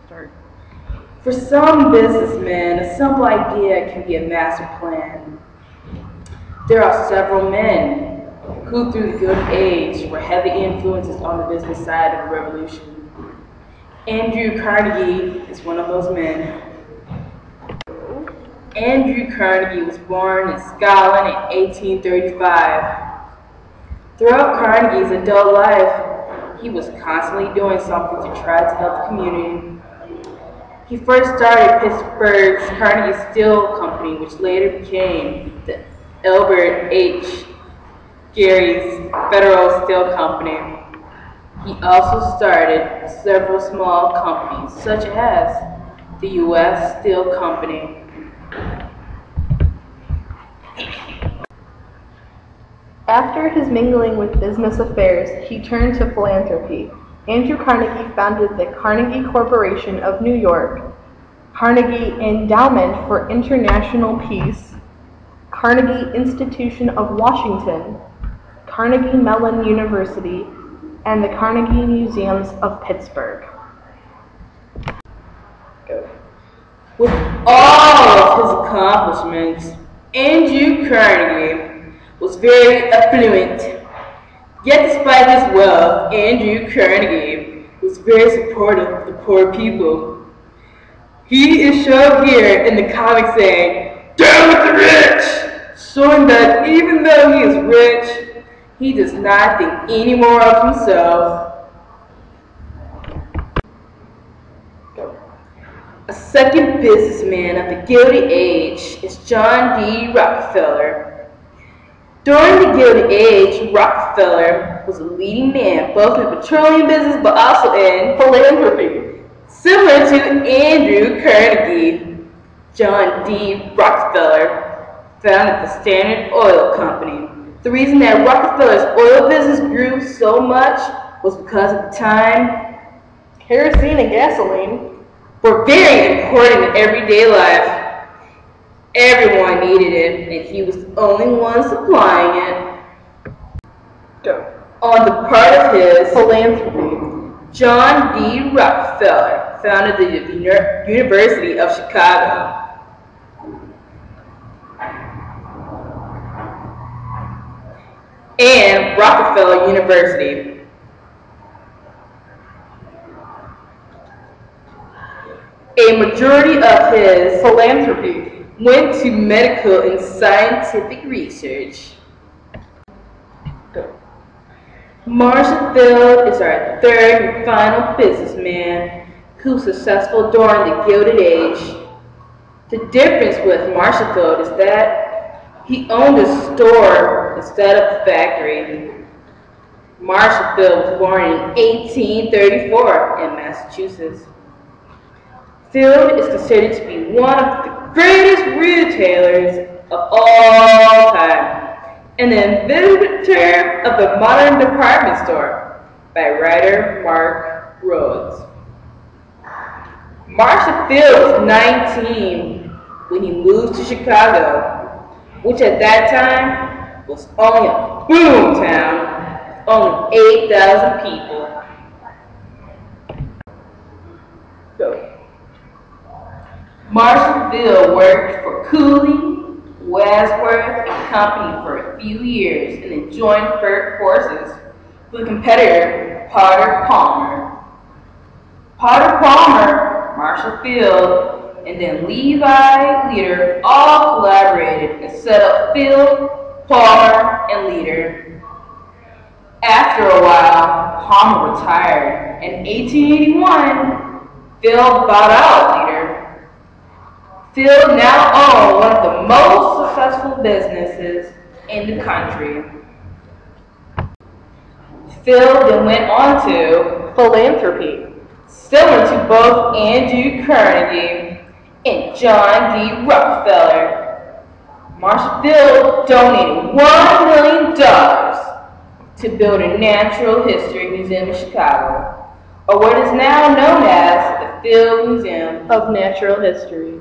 Start. For some businessmen, a simple idea can be a master plan. There are several men who, through the Gilded Age, were heavy influences on the business side of the revolution. Andrew Carnegie is one of those men. Andrew Carnegie was born in Scotland in 1835. Throughout Carnegie's adult life, he was constantly doing something to try to help the community. He first started Pittsburgh's Carnegie Steel Company, which later became the Albert H. Gary's Federal Steel Company. He also started several small companies, such as the U.S. Steel Company. After his mingling with business affairs, he turned to philanthropy. Andrew Carnegie founded the Carnegie Corporation of New York, Carnegie Endowment for International Peace, Carnegie Institution of Washington, Carnegie Mellon University, and the Carnegie Museums of Pittsburgh. With all of his accomplishments, Andrew Carnegie was very affluent. Yet despite his wealth, Andrew Carnegie was very supportive of the poor people. He is shown here in the comic saying, "Down with the rich!" showing that even though he is rich, he does not think any more of himself. A second businessman of the Gilded Age is John D. Rockefeller. During the Gilded Age, Rockefeller was a leading man both in the petroleum business but also in philanthropy. Similar to Andrew Carnegie, John D. Rockefeller founded the Standard Oil Company. The reason that Rockefeller's oil business grew so much was because at the time, Kerosene and gasoline were very important in everyday life. Everyone needed it, and he was the only one supplying it. On the part of his philanthropy, John D. Rockefeller founded the University of Chicago. And Rockefeller University. A majority of his philanthropy went to medical and scientific research. Marshall Field is our third and final businessman who was successful during the Gilded Age. The difference with Marshall Field is that he owned a store instead of a factory. Marshall Field was born in 1834 in Massachusetts. Field is considered to be one of the greatest retailers of all time, and the inventor of the modern department store by writer Mark Rhodes. Marshall Field was 19 when he moved to Chicago, which at that time was only a boom town, only 8,000 people. Marshall Field worked for Cooley, Wadsworth and Company for a few years and then joined forces with competitor Potter Palmer. Potter Palmer, Marshall Field, and then Levi Leader all collaborated and set up Field, Palmer, and Leader. After a while, Palmer retired, and in 1881, Field bought out Leader. Field now owns one of the most successful businesses in the country. Field then went on to philanthropy, similar to both Andrew Carnegie and John D. Rockefeller. Marshall Field donated $1 million to build a natural history museum in Chicago, or what is now known as the Field Museum of Natural History.